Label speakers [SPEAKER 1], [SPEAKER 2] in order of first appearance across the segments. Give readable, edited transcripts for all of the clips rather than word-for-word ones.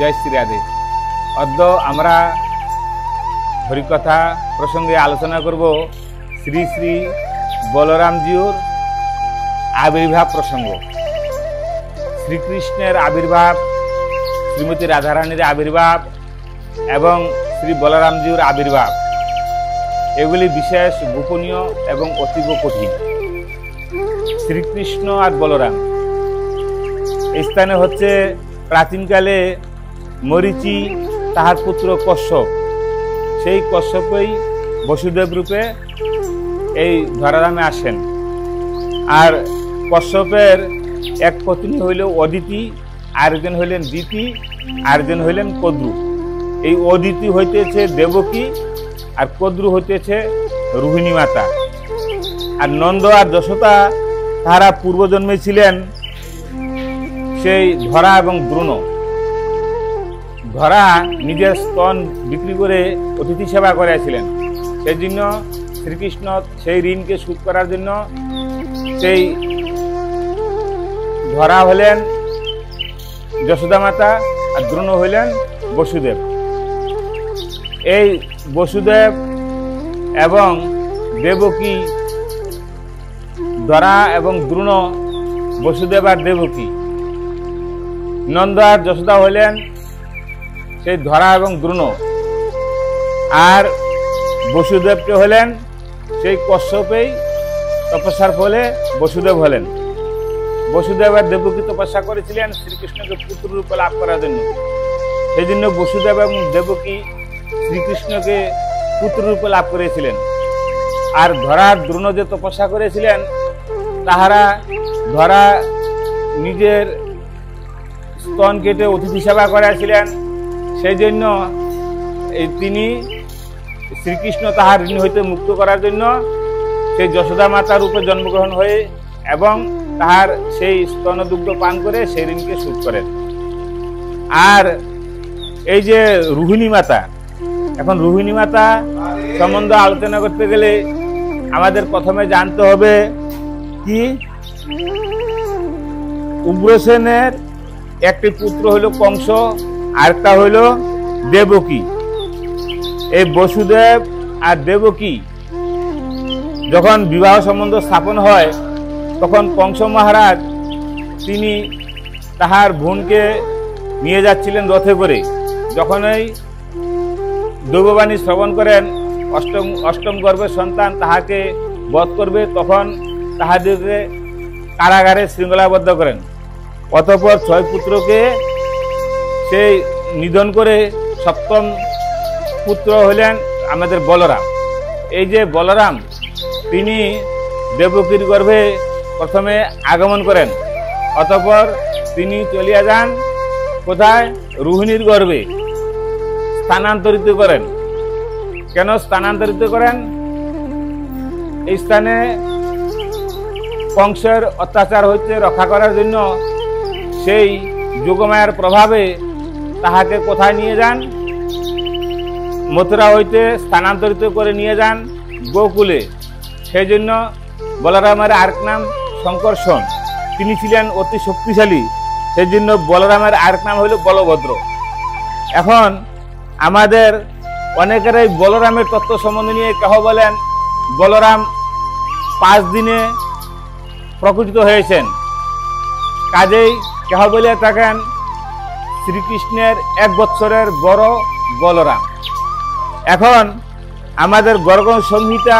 [SPEAKER 1] जय श्री राधे। अद्य आमरा हरिकथा प्रसंगे आलोचना करब श्री श्री बलरामजीर आविर्भाव प्रसंग। श्रीकृष्णेर आविर्भाव, श्रीमती राधारानीर आविर्भाव एवं श्री बलरामजीर आविर्भाव एगुली विशेष गोपनीय एवं अतीव कठिन। श्रीकृष्ण और बलराम स्थाने होच्छे प्राचीन काले मरीचि ताहार पुत्र कश्यप, सेई कश्यपई वसुदेव रूपे এই ধরাধামে আসেন। আর কশ্যপের এক পত্নী হইল অদিতি, আরেকজন হইলেন দিতি, আরেকজন হইলেন কদ্রু। এই অদিতি হইতেছে দেবকী আর কদ্রু হইতেছে রোহিণী মাতা। আর নন্দ আর যশোদা তারা পূর্বজন্মে ছিলেন সেই ধরা এবং দ্রোণ। ধরা নিজের স্তন বিক্রি করে অতিথি সেবা করেছিলেন, সেই জন্য শ্রীকৃষ্ণ সেই ঋণকে শোধ করার জন্য সেই ধরা হলেন যশোদা মাতা আর দ্রোণ হইলেন বসুদেব। এই বসুদেব এবং দেবকী, ধরা এবং দ্রোণ, বসুদেব আর দেবকী। নন্দ আর যশোদা হইলেন সেই ধরা এবং দ্রোণ, আর বসুদেবকে হলেন সেই কশ্যপেই তপস্যার ফলে বসুদেব হলেন। বসুদেব আর দেবকী তপস্যা করেছিলেন শ্রীকৃষ্ণকে পুত্র রূপে লাভ করার জন্য, সেই জন্য বসুদেব এবং দেবকী শ্রীকৃষ্ণকে পুত্র রূপে লাভ করেছিলেন। আর ধরার দ্রোণ যে তপস্যা করেছিলেন, তাহারা ধরা নিজের স্তন কেটে অতিথি সেবা করেছিলেন, সেই জন্য তিনি শ্রীকৃষ্ণ তাহার ঋণ হইতে মুক্ত করার জন্য সেই যশোদা মাতা রূপে জন্মগ্রহণ হয়ে এবং তাহার সেই স্তনদুগ্ধ পান করে সেই ঋণকে শোধ করেন। আর এই যে রোহিণী মাতা, এখন রোহিণী মাতা সম্বন্ধে আলোচনা করতে গেলে আমাদের প্রথমে জানতে হবে কি উগ্রসেনের একটি পুত্র হইল কংস, আরেকটা হইল দেবকী। এই বসুদেব আর দেবকী যখন বিবাহ সম্বন্ধ স্থাপন হয়, তখন কংস মহারাজ তিনি তাহার বোনকে নিয়ে যাচ্ছিলেন রথে করে। যখন এই দৈববাণী শ্রবণ করেন অষ্টম গর্ভের সন্তান তাহাকে বধ করবে, তখন তাহাদেরকে কারাগারে শৃঙ্খলাবদ্ধ করেন। অতঃপর 6 পুত্রকে সেই নিধন করে সপ্তম পুত্র হলেন আমাদের বলরাম। এই যে বলরাম, তিনি দেবকীর গর্ভে প্রথমে আগমন করেন, অতঃপর তিনি চলিয়া যান কোথায়? রোহিণীর গর্ভে স্থানান্তরিত করেন। কেন স্থানান্তরিত করেন? এই স্থানে কংসের অত্যাচার হইতে রক্ষা করার জন্য সেই যোগমায়ার প্রভাবে তাহাকে কোথায় নিয়ে যান? মথুরা হইতে স্থানান্তরিত করে নিয়ে যান গোকুলে। সেই জন্য বলরামের আরেক নাম শঙ্কর্ষণ, তিনি ছিলেন অতি শক্তিশালী, সেই জন্য বলরামের আরেক নাম হইল বলভদ্র। এখন আমাদের অনেকেরই বলরামের তত্ত্ব সম্বন্ধে নিয়ে কেহ বলেন বলরাম 5 দিনে প্রকটিত হয়েছেন, কাজেই কেহ বলে থাকেন শ্রীকৃষ্ণের 1 বৎসরের বড় বলরাম। এখন আমাদের গর্গ সংহিতা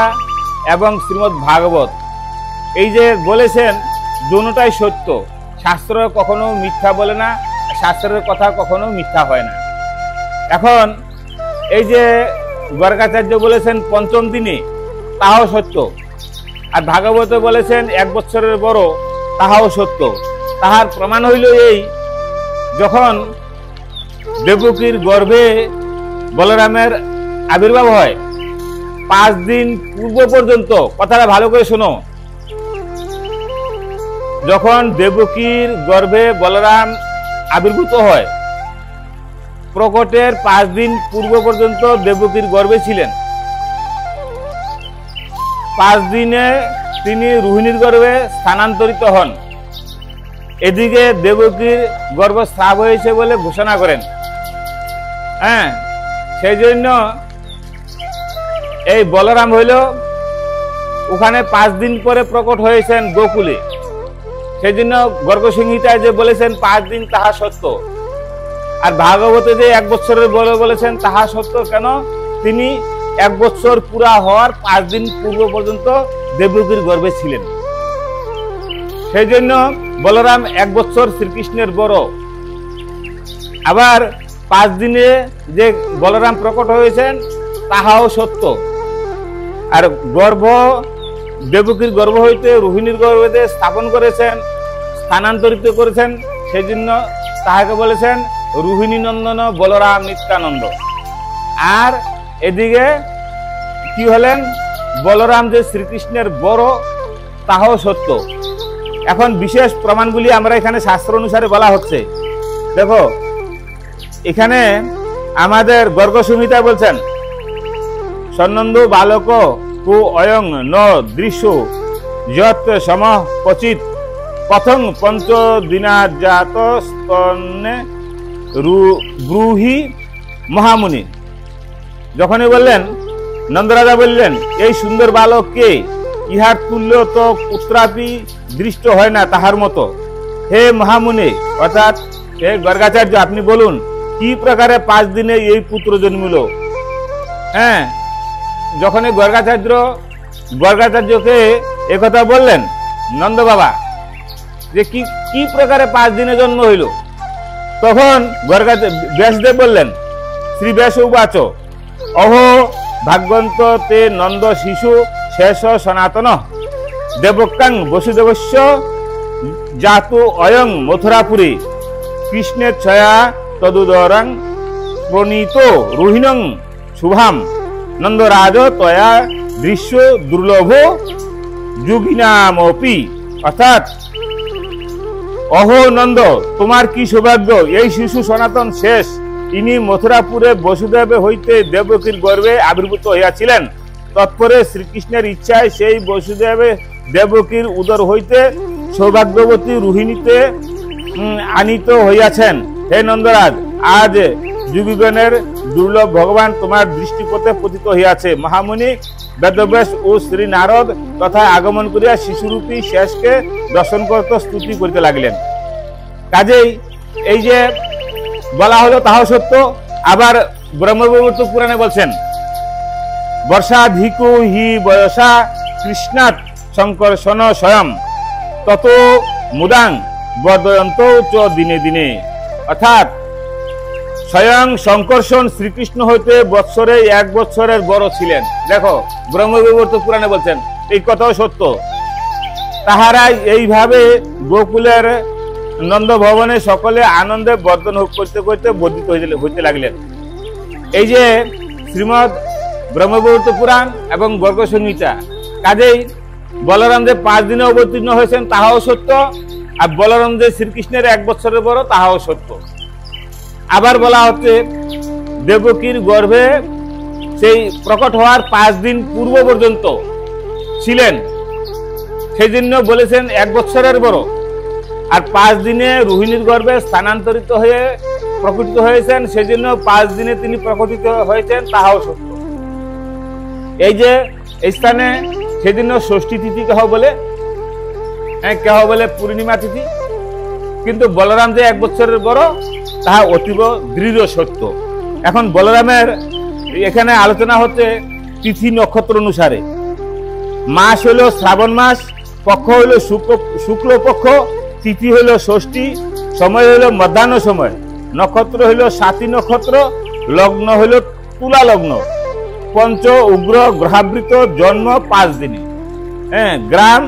[SPEAKER 1] এবং শ্রীমদ্ ভাগবত এই যে বলেছেন, দুটোটাই সত্য। শাস্ত্র কখনো মিথ্যা বলে না, শাস্ত্রের কথা কখনো মিথ্যা হয় না। এখন এই যে গর্গাচার্য বলেছেন 5ম দিনে, তাহাও সত্য। আর ভাগবতে বলেছেন 1 বৎসরের বড়, তাহাও সত্য। তাহার প্রমাণ হইল এই, যখন দেবকীর গর্ভে বলরামের আবির্ভাব হয়, 5 দিন পূর্ব পর্যন্ত, কথাটা ভালো করে শোনো, যখন দেবকীর গর্ভে বলরাম আবির্ভূত হয়, প্রকটের 5 দিন পূর্ব পর্যন্ত দেবকীর গর্ভে ছিলেন। 5 দিনে তিনি রোহিণীর গর্ভে স্থানান্তরিত হন। এদিকে দেবকীর গর্ভস্রাব হয়েছে বলে ঘোষণা করেন। হ্যাঁ, সেই জন্য এই বলরাম হইল ওখানে 5 দিন পরে প্রকট হয়েছেন গোকুলে। সেই জন্য গর্গসংহিতায় যে বলেছেন 5 দিন তাহা সত্য, আর ভাগবতে যে 1 বছরের বলেছেন তাহা সত্য। কেন? তিনি 1 বছর পুরা হওয়ার 5 দিন পূর্ব পর্যন্ত দেবকীর গর্ভে ছিলেন। সেই জন্য বলরাম 1 বছর শ্রীকৃষ্ণের বড়। আবার 5 দিনে যে বলরাম প্রকট হয়েছেন তাহাও সত্য। আর গর্ভ দেবকীর গর্ভ হইতে রোহিণীর গর্ভে স্থাপন করেছেন, স্থানান্তরিত করেছেন। সেই জন্য তাহাকে বলেছেন রোহিণী নন্দন বলরাম নিত্যানন্দ। আর এদিকে কি হলেন? বলরাম যে শ্রীকৃষ্ণের বড় তাহাও সত্য। এখন বিশেষ প্রমাণগুলি আমরা এখানে শাস্ত্র অনুসারে বলা হচ্ছে। দেখো, এখানে আমাদের গর্গ সংহিতা বলছেন সন্নন্দু বালক কু অয়ং ন দৃশ্য যত সম কচিত কথং পঞ্চদিনাজাত স্তনে ব্রূহি মহামুনি। যখনই বললেন, নন্দরাজা বললেন, এই সুন্দর বালক কে? ইহার তুল্য তো পুত্রাপি দৃষ্ট হয় না তাহার মতো। হে মহামুনি, অর্থাৎ হে গর্গাচার্য, আপনি বলুন কি প্রকারে 5 দিনে এই পুত্র জন্মিল। হ্যাঁ, যখনই গর্গাচার্যকে একথা বললেন নন্দ বাবা যে কি প্রকারে 5 দিনে জন্ম হইল, তখন ব্যাসদেব বললেন, শ্রী ব্যাস উবাচ অহো ভাগ্যন্ত তে নন্দ শিশু শেষ সনাতন দেবকাং বসুদেবস্য জাতু অয়ং মথুরাপুরী কৃষ্ণের ছয়া তদুদরং প্রণীত রোহিণং শুভাম নন্দরাজ তয়া দৃশ্য দুর্লভ যোগিনামপি। অর্থাৎ, অহো নন্দ, তোমার কি সৌভাগ্য, এই শিশু সনাতন শেষ। ইনি মথুরাপুরে বসুদেব হইতে দেবকীর গর্ভে আবির্ভূত হইয়াছিলেন। তৎপরে শ্রীকৃষ্ণের ইচ্ছায় সেই বসুদেব দেবকীর উদর হইতে সৌভাগ্যবতী রোহিণীতে আনিত হইয়াছেন। হে নন্দরাজ, আজ যুগগণের দুর্লভ ভগবান তোমার দৃষ্টিপথে পতিত হইয়াছে। মহামুনি বেদব্যাস ও শ্রী নারদ তথা আগমন করিয়া শিশুরূপী শেষকে দর্শন করতে স্তুতি করিতে লাগিলেন। কাজেই এই যে বলা হলো তাহাও সত্য। আবার ব্রহ্মবৈবর্ত পুরাণে বলছেন, বর্ষাধিকু হি বয়সা কৃষ্ণাৎ শঙ্কর্ষণ স্বয়ং তত মুদাং বর্ধয়ন্ত চ দিনে দিনে। অর্থাৎ স্বয়ং শঙ্কর্ষণ শ্রীকৃষ্ণ হইতে বৎসরে 1 বছরের বড় ছিলেন। দেখো, ব্রহ্মবৈবর্ত পুরাণে বলছেন, এই কথাও সত্য। তাহারাই এইভাবে গোকুলের নন্দ ভবনে সকলে আনন্দে বর্ধন করতে করতে বর্ধিত হইতে লাগলেন। এই যে শ্রীমৎ ব্রহ্মবৈবর্ত পুরাণ এবং গর্গ সংহিতা। কাজেই বলরাম যে 5 দিনে অবতীর্ণ হয়েছেন তাহাও সত্য, আর বলরাম যে শ্রীকৃষ্ণের 1 বছরের বড় তাহাও সত্য। আবার বলা হচ্ছে দেবকীর গর্ভে সেই প্রকট হওয়ার 5 দিন পূর্ব পর্যন্ত ছিলেন। সেই জন্য বলেছেন 1 বছরের বড়। আর 5 দিনে রোহিণীর গর্ভে স্থানান্তরিত হয়ে প্রকটিত হয়েছেন, সেজন্য 5 দিনে তিনি প্রকটিত হয়েছেন তাহাও সত্য। এই যে এই স্থানে সেদিন ষষ্ঠী তিথি কেহ বলে, কেহ বলে পূর্ণিমা তিথি, কিন্তু বলরাম যে 1 বছরের বড় তাহা অতীব দৃঢ় সত্য। এখন বলরামের এখানে আলোচনা হচ্ছে তিথি নক্ষত্র অনুসারে। মাস হইল শ্রাবণ মাস, পক্ষ হইল শুক্লপক্ষ, তিথি হইল ষষ্ঠী, সময় হইল মধ্যাহ্ন সময়, নক্ষত্র হইল সাতী নক্ষত্র, লগ্ন হইল তুলা লগ্ন, পঞ্চ উগ্র গ্রহাবৃত, জন্ম 5 দিনে। গ্রাম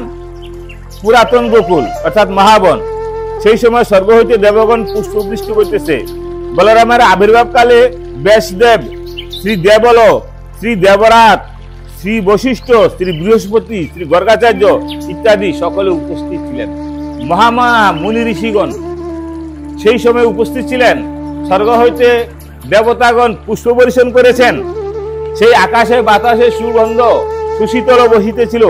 [SPEAKER 1] পুরাতন গোকুল অর্থাৎ মহাবন। সেই সময় স্বর্গ হইতে দেবগণ পুষ্পবৃষ্টি হইতেছে। বলরামের আবির্ভাব কালে ব্যাসদেব, শ্রী দেবল, শ্রী দেবরাত, শ্রী বশিষ্ঠ, শ্রী বৃহস্পতি, শ্রী গর্গাচার্য ইত্যাদি সকলে উপস্থিত ছিলেন। মহামহা মুনি ঋষিগণ সেই সময় উপস্থিত ছিলেন। স্বর্গ হইতে দেবতাগণ পুষ্প বর্ষণ করেছেন। সেই আকাশে বাতাসে সুগন্ধ সুশীতল বসিতেছিল।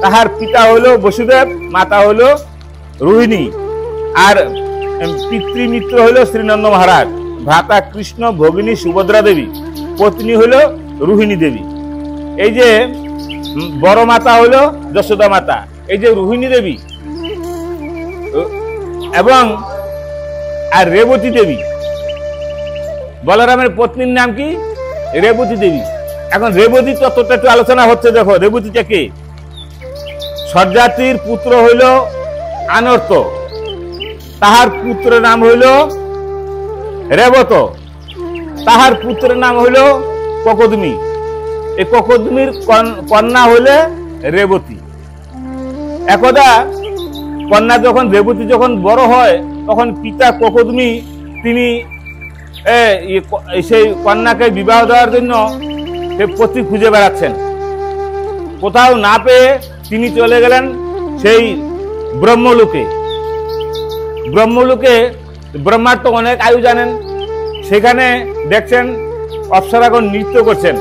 [SPEAKER 1] তাহার পিতা হইল বসুদেব, মাতা হইল রোহিণী। আর পিতৃমিত্র হইল শ্রীনন্দ মহারাজ, ভ্রাতা কৃষ্ণ, ভগিনী সুভদ্রা দেবী, পত্নী হইল রোহিণী দেবী। এই যে বড় মাতা হইল যশোদা মাতা, এই যে রোহিণী দেবী এবং আর রেবতী দেবী। বলরামের পত্নীর নাম কি? রেবতী দেবী। এখন রেবতী তত্ত্বটা একটু আলোচনা হচ্ছে। দেখো রেবতীটা কে? সর্যাতির পুত্র হইল আনর্ত, তাহার পুত্রের নাম হইল রেবত, তাহার পুত্রের নাম হইল ককোদমী। এই ককোদমীর কন্যা হইলে রেবতী। একদা কন্যা যখন রেবতী যখন বড় হয়, তখন পিতা ককোদমী তিনি সেই কন্যাকে বিবাহ দেওয়ার জন্য পতি খুঁজে বেড়াচ্ছেন। কোথাও না পেয়ে তিনি চলে গেলেন সেই ব্রহ্মলোকে। ব্রহ্মলোকে ব্রহ্মার তো অনেক আয়ু জানেন, সেখানে দেখছেন অপ্সরাগণ নৃত্য করছেন।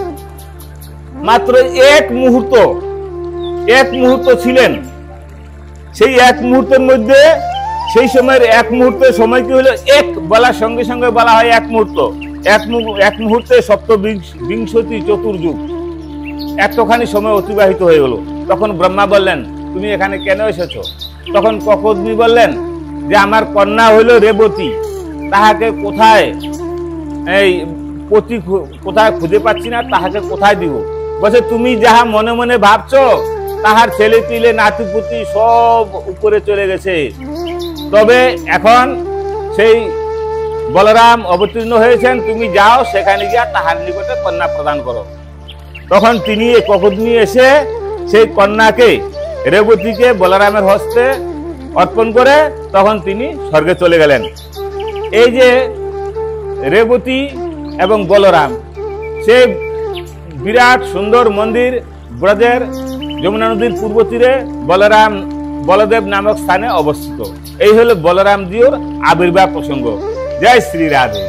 [SPEAKER 1] মাত্র এক মুহূর্ত ছিলেন। সেই এক মুহূর্তের মধ্যে, সেই সময়ের এক মুহূর্তের সময় কি হলো? এক বলার সঙ্গে সঙ্গে বলা হয় এক মুহূর্ত। এক মুহূর্তে সপ্তবিংশতি চতুর্যুগ, এতখানি সময় অতিবাহিত হয়ে গেল। তখন ব্রহ্মা বললেন, তুমি এখানে কেন এসেছো? তখন ককোদমী বললেন যে আমার কন্যা হইল রেবতী, তাহাকে কোথায় কোথায় খুঁজে পাচ্ছি না, তাহাকে কোথায় দিব? বলছে তুমি যাহা মনে মনে ভাবছো, তাহার ছেলে পিলে নাতিপুতি সব উপরে চলে গেছে। তবে এখন সেই বলরাম অবতীর্ণ হয়েছেন, তুমি যাও সেখানে গিয়া তাহার নিকটে কন্যা প্রদান করো। তখন তিনি ককোদমী এসে সেই কন্যাকে রেবতীকে বলরামের হস্তে অর্পণ করে তখন তিনি স্বর্গে চলে গেলেন। এই যে রেবতী এবং বলরাম, সে বিরাট সুন্দর মন্দির ব্রজের যমুনা নদীর পূর্ব তীরে বলদেব নামক স্থানে অবস্থিত। এই হলো বলরাম জিউর আবির্ভাব প্রসঙ্গ। জয় শ্রী রাধে।